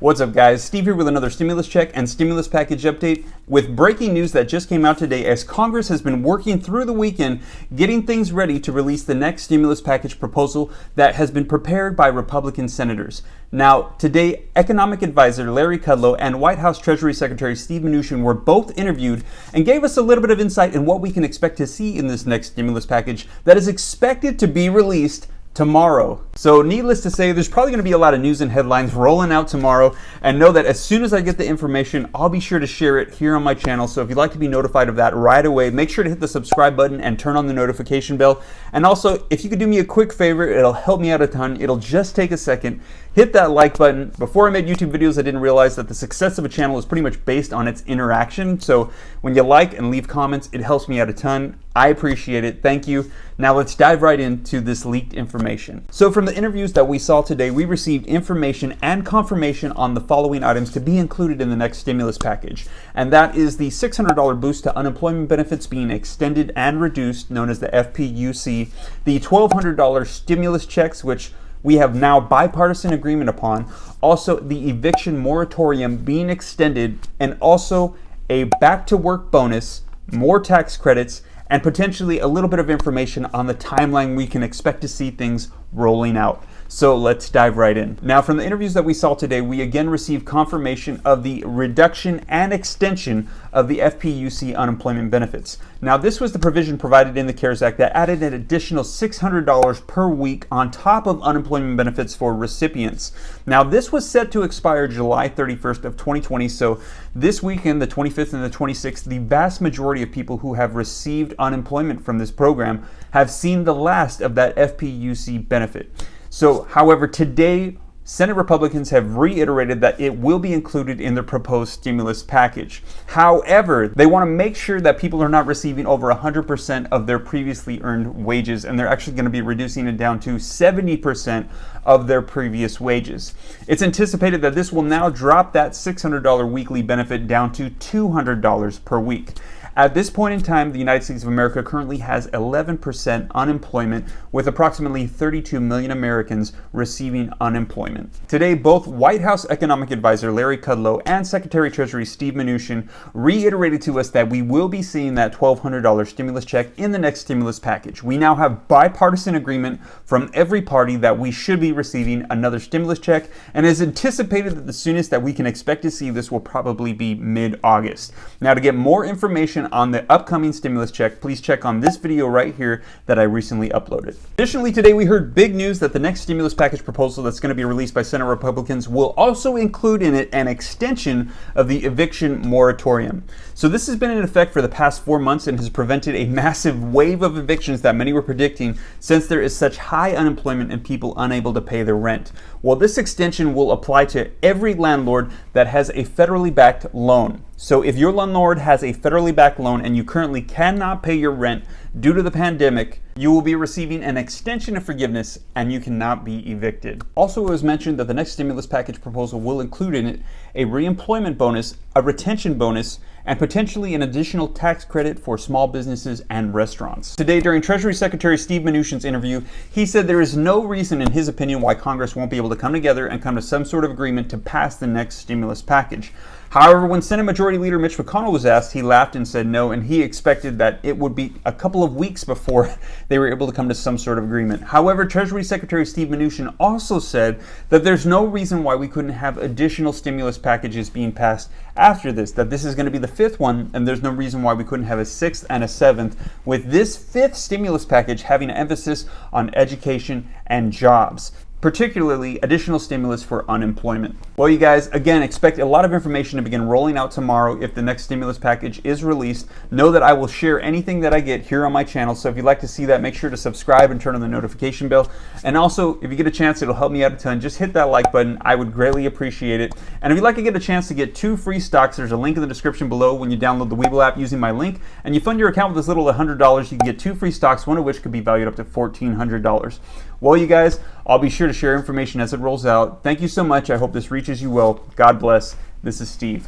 What's up, guys? Steve here with another stimulus check and stimulus package update with breaking news that just came out today as Congress has been working through the weekend getting things ready to release the next stimulus package proposal that has been prepared by Republican senators. Now, today, economic advisor Larry Kudlow and White House Treasury Secretary Steve Mnuchin were both interviewed and gave us a little bit of insight in what we can expect to see in this next stimulus package that is expected to be released tomorrow. So needless to say, there's probably going to be a lot of news and headlines rolling out tomorrow, and know that as soon as I get the information, I'll be sure to share it here on my channel. So if you'd like to be notified of that right away, make sure to hit the subscribe button and turn on the notification bell. And also, if you could do me a quick favor, it'll help me out a ton. It'll just take a second. Hit that like button. Before I made YouTube videos, I didn't realize that the success of a channel is pretty much based on its interaction. So when you like and leave comments, it helps me out a ton. I appreciate it. Thank you. Now let's dive right into this leaked information. So from the interviews that we saw today, we received information and confirmation on the following items to be included in the next stimulus package. And that is the $600 boost to unemployment benefits being extended and reduced, known as the FPUC, the $1,200 stimulus checks, which we have now bipartisan agreement upon, also the eviction moratorium being extended, and also a back to work bonus, more tax credits, and potentially a little bit of information on the timeline we can expect to see things rolling out. So let's dive right in. Now, from the interviews that we saw today, we again received confirmation of the reduction and extension of the FPUC unemployment benefits. Now, this was the provision provided in the CARES Act that added an additional $600 per week on top of unemployment benefits for recipients. Now, this was set to expire July 31st of 2020. So this weekend, the 25th and the 26th, the vast majority of people who have received unemployment from this program have seen the last of that FPUC benefit. So, however, today, Senate Republicans have reiterated that it will be included in the proposed stimulus package. However, they want to make sure that people are not receiving over 100% of their previously earned wages, and they're actually going to be reducing it down to 70% of their previous wages. It's anticipated that this will now drop that $600 weekly benefit down to $200 per week. At this point in time, the United States of America currently has 11% unemployment, with approximately 32 million Americans receiving unemployment. Today, both White House economic advisor Larry Kudlow and Secretary of Treasury Steve Mnuchin reiterated to us that we will be seeing that $1,200 stimulus check in the next stimulus package. We now have bipartisan agreement from every party that we should be receiving another stimulus check, and it is anticipated that the soonest that we can expect to see this will probably be mid-August. Now, to get more information on the upcoming stimulus check, please check on this video right here that I recently uploaded. Additionally, today we heard big news that the next stimulus package proposal that's going to be released by Senate Republicans will also include in it an extension of the eviction moratorium. So this has been in effect for the past 4 months and has prevented a massive wave of evictions that many were predicting, since there is such high unemployment and people unable to pay their rent. Well, this extension will apply to every landlord that has a federally backed loan. So if your landlord has a federally backed loan and you currently cannot pay your rent due to the pandemic, you will be receiving an extension of forgiveness and you cannot be evicted. Also, it was mentioned that the next stimulus package proposal will include in it a reemployment bonus, a retention bonus, and potentially an additional tax credit for small businesses and restaurants. Today, during Treasury Secretary Steve Mnuchin's interview, he said there is no reason, in his opinion, why Congress won't be able to come together and come to some sort of agreement to pass the next stimulus package. However, when Senate Majority Leader Mitch McConnell was asked, he laughed and said no, and he expected that it would be a couple of weeks before they were able to come to some sort of agreement. However, Treasury Secretary Steve Mnuchin also said that there's no reason why we couldn't have additional stimulus packages being passed after this, that this is going to be the fifth one, and there's no reason why we couldn't have a sixth and a seventh, with this fifth stimulus package having an emphasis on education and jobs, particularly additional stimulus for unemployment. Well, you guys, again, expect a lot of information to begin rolling out tomorrow if the next stimulus package is released. Know that I will share anything that I get here on my channel, so if you'd like to see that, make sure to subscribe and turn on the notification bell. And also, if you get a chance, it'll help me out a ton. Just hit that like button. I would greatly appreciate it. And if you'd like to get a chance to get 2 free stocks, there's a link in the description below when you download the Webull app using my link, and you fund your account with as little as $100, you can get 2 free stocks, one of which could be valued up to $1,400. Well, you guys, I'll be sure to share information as it rolls out. Thank you so much. I hope this reaches you well. God bless. This is Steve.